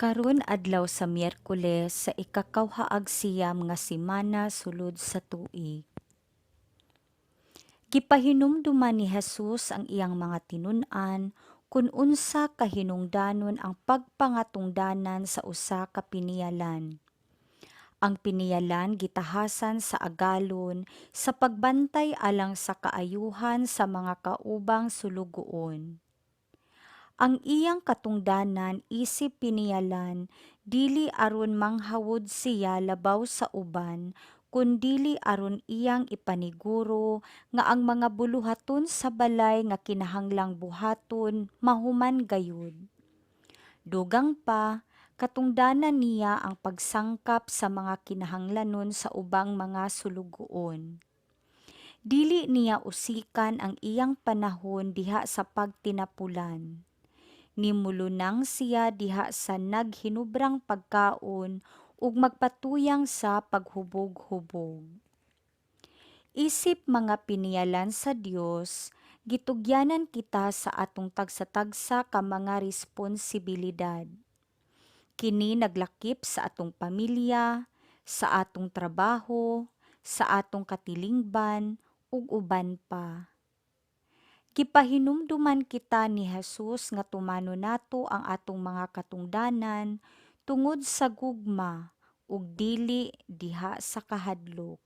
Karon adlaw sa Miyerkules sa ikakawhaag siyam nga semana sulod sa tuig. Gipahinumduman ni Jesus ang iyang mga tinun-an kung unsa kahinungdanon ang pagpangatungdanan sa usa ka piniyalan. Ang piniyalan gitahasan sa agalon sa pagbantay alang sa kaayuhan sa mga kaubang sulugoon. Ang iyang katungdanan isip piniyalan, dili aron manghawod siya labaw sa uban, kundili aron iyang ipaniguro nga ang mga buluhaton sa balay nga kinahanglang buhaton mahuman gayud. Dugang pa, katungdanan niya ang pagsangkap sa mga kinahanglanon sa ubang mga sulugoon. Dili niya usikan ang iyang panahon diha sa pagtinapulan. Nimulunang siya diha sa naghinubrang pagkaon ug magpatuyang sa paghubog-hubog. Isip mga piniyalan sa Dios, gitugyanan kita sa atong tagsa-tagsa ka mga responsibilidad. Kini naglakip sa atong pamilya, sa atong trabaho, sa atong katilingban, ug uban pa. Gipahinumduman kita ni Jesus nga tumano nato ang atong mga katungdanan tungod sa gugma ug dili diha sa kahadlok.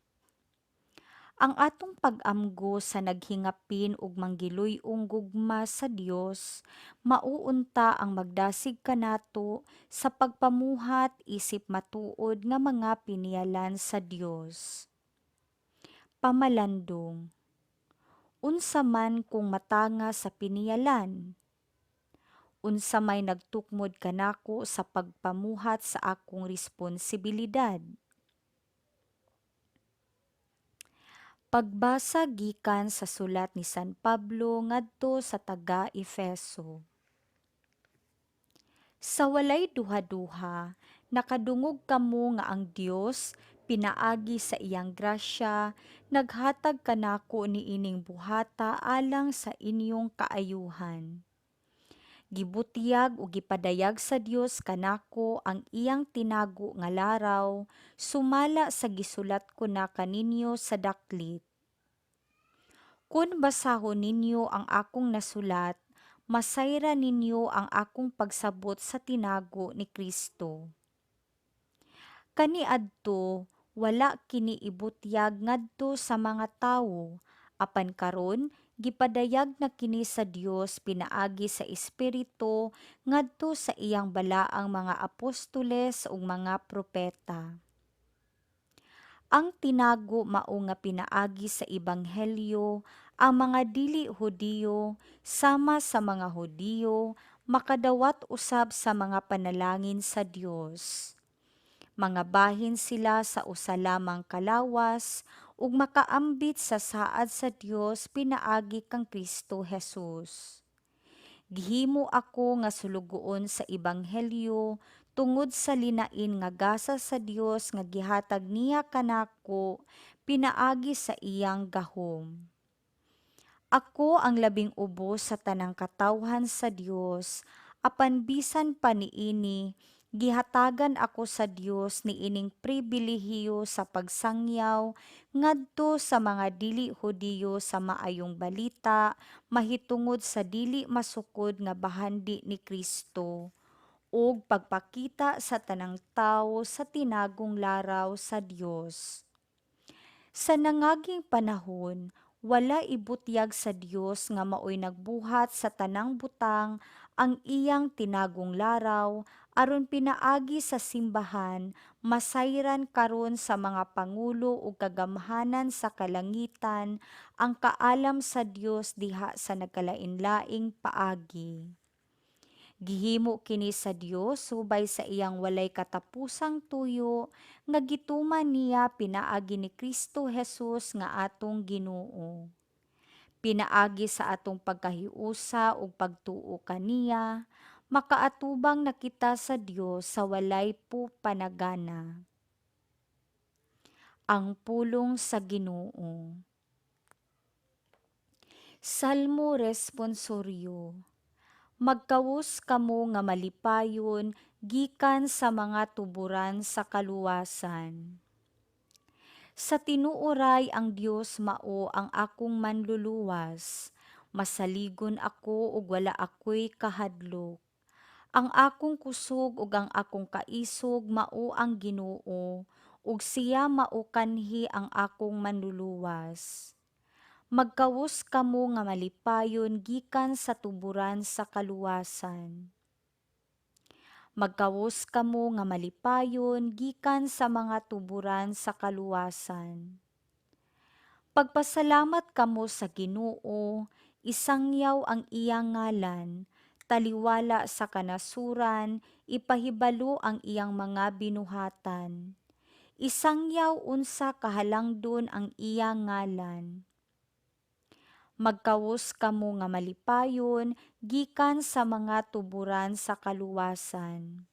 Ang atong pag-amgo sa naghingapin ug manggiluy-ong gugma sa Dios mauunta ang magdasig kanato sa pagpamuhat isip matuod nga mga piniyalan sa Dios. Pamalandong. Unsa man kung matanga sa piniyalan? Unsa may nagtukmod kanako sa pagpamuhat sa akong responsibilidad? Pagbasa gikan sa sulat ni San Pablo ngadto sa taga-Efeso. Sa walay duha-duha, nakadungog kamo nga ang Dios pinaagi sa iyang grasya, naghatag kanako niining buhata alang sa inyong kaayuhan. Gibutyag o gipadayag sa Dios kanako ang iyang tinago nga laraw, sumala sa gisulat ko na kaninyo sa daklit. Kung basahon ninyo ang akong nasulat, masayra ninyo ang akong pagsabot sa tinago ni Kristo. Kaniadto, wala kini ibutyag ngadto sa mga tawo, apan karon gipadayag na kini sa Dios pinaagi sa Espiritu ngadto sa iyang balaang mga apostoles ug mga propeta. Ang tinago mao nga pinaagi sa ebanghelyo, ang mga dili Hudiyo sama sa mga Hudiyo makadawat usab sa mga panalangin sa Dios. Mga bahin sila sa usa lamang kalawas ug makaambit sa saad sa Dios pinaagi kang Kristo Jesus. Gihimo ako nga sulugoon sa ebanghelyo tungod sa linain nga gasa sa Dios nga gihatag niya kanako pinaagi sa iyang gahom. Ako ang labing ubos sa tanang katawhan sa Dios, apan bisan pa niini, gihatagan ako sa Dios niining pribilehiyo sa pagsangyaw ngadto sa mga dili Hudiyo sa maayong balita mahitungod sa dili masukod nga bahandi ni Kristo ug pagpakita sa tanang tawo sa tinagong laraw sa Dios. Sa nangaging panahon, wala ibutyag sa Dios nga maoy nagbuhat sa tanang butang ang iyang tinagong laraw aron pinaagi sa simbahan masayran karon sa mga pangulo ug kagamhanan sa kalangitan ang kaalam sa Dios diha sa nagkalain-laing paagi. Gihimo kini sa Dios subay sa iyang walay katapusang tuyo nga gituman niya pinaagi ni Kristo Jesus nga atong Ginoo. Pinaagi sa atong pagkahiusa ug pagtuo kaniya, makaatubang na kita sa Dios sa walay panagana. Ang pulong sa Ginoo. Salmo responsoryo. Magkawos kamo nga malipayon, gikan sa mga tuburan sa kaluwasan. Sa tinuoray ang Dios mao ang akong manluluwas, masaligon ako ug wala ako'y kahadlok. Ang akong kusog ug ang akong kaisog mao ang Ginoo, ug siya mao kanhi ang akong manluluwas. Magkawos kamo nga malipayon gikan sa tuburan sa kaluwasan. Magkawos kamo nga malipayon gikan sa mga tuburan sa kaluwasan. Pagpasalamat kamo sa Ginoo, isangyaw ang iyang ngalan, taliwala sa kanasuran, ipahibalo ang iyang mga binuhatan. Isangyaw unsa kahalangdon ang iyang ngalan. Magkawos kamo nga malipayon gikan sa mga tuburan sa kaluwasan.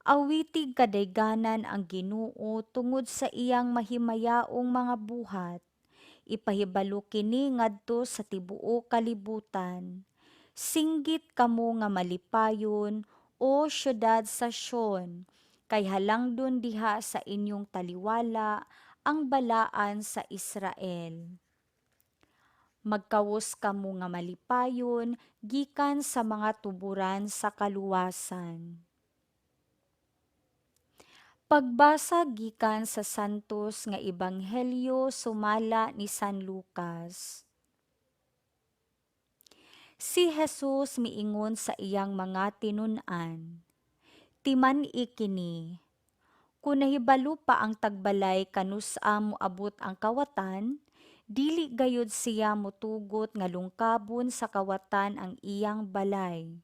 Awitig kadayganan ang Ginoo tungod sa iyang mahimayaong mga buhat. Ipahibalo kini ngadto sa tibuok kalibutan. Singgit kamo nga malipayon o syudad sa Sion, kay halangdon diha sa inyong taliwala ang balaan sa Israel. Magkawos kamo nga malipayon gikan sa mga tuburan sa kaluwasan. Pagbasa gikan sa Santos nga Ebanghelyo sumala ni San Lucas. Si Jesus miingon sa iyang mga tinun-an, "Timan-i kini, kun nahibalo pa ang tagbalay kanusa moabot ang kawatan, dili gayud siya motugot nga lungkabon sa kawatan ang iyang balay.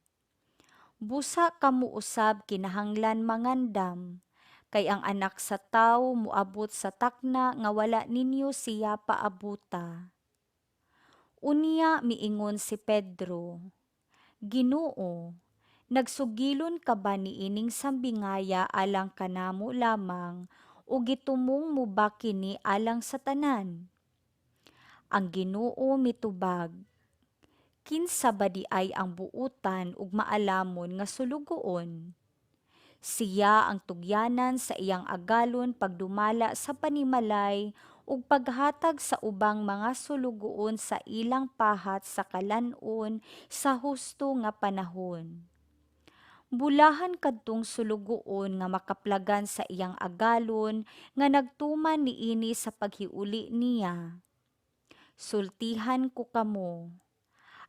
Busa kamo usab kinahanglan mangandam, kay ang anak sa tawo moabot sa takna nga wala ninyo siya paabuta." Unya miingon si Pedro, "Ginoo, nagsugilon ka ba niining sambingaya alang kanamo lamang o gitumong mo ba kini alang sa tanan?" Ang Ginoo mitubag, "Kinsa ba di ay ang buutan ug maalamon nga sulugoon? Siya ang tugyanan sa iyang agalon pagdumala sa panimalay ug paghatag sa ubang mga sulugoon sa ilang pahat sa kalan-on sa husto nga panahon. Bulahan kadtong sulugoon nga makaplagan sa iyang agalon nga nagtuman niini sa paghiuli niya. Sultihan ko kamo,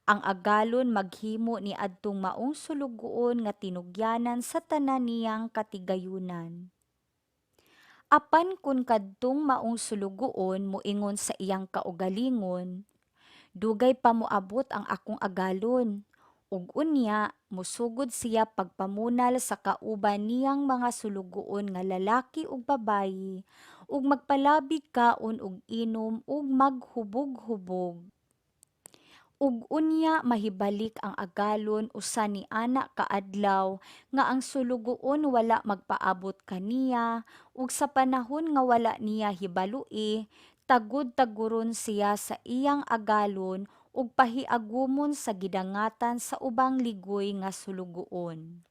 ang agalon maghimo ni adtong maong sulugoon nga tinugyanan sa tanan niyang katigayunan. Apan kun kadtong maong sulugoon moingon sa iyang kaugalingon, dugay pa moabot ang akong agalon, ug unya musugod siya pagpamunal sa kauban niyang mga sulugoon nga lalaki ug babayi, ug magpalabig kaon og inom ug maghubog-hubog. Ug unya mahibalik ang agalon usa ni ana kaadlaw nga ang sulugoon wala magpaabot kaniya ug sa panahon nga wala niya hibalui, tagud-taguron siya sa iyang agalon ug pahiagumon sa gidangatan sa ubang ligoy nga sulugoon.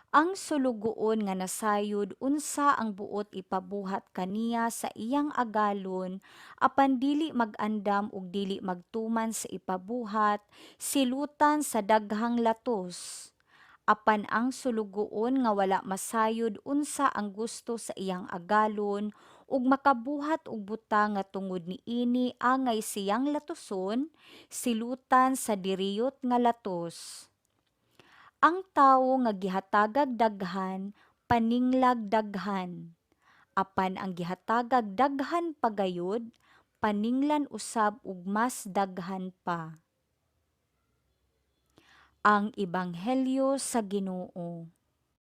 Ang sulugoon nga nasayod unsa ang buot ipabuhat kaniya sa iyang agalon, apan dili magandam ug dili magtuman sa ipabuhat, silutan sa daghang latos. Apan ang sulugoon nga wala masayod unsa ang gusto sa iyang agalon ug makabuhat og butang nga tungod niini angay siyang latoson, silutan sa diriyot nga latos. Ang tawo nga gihatagag daghan, paninglag daghan. Apan ang gihatagag daghan pagayod, paninglan usab ug mas daghan pa. Ang Ebanghelyo sa Ginoo.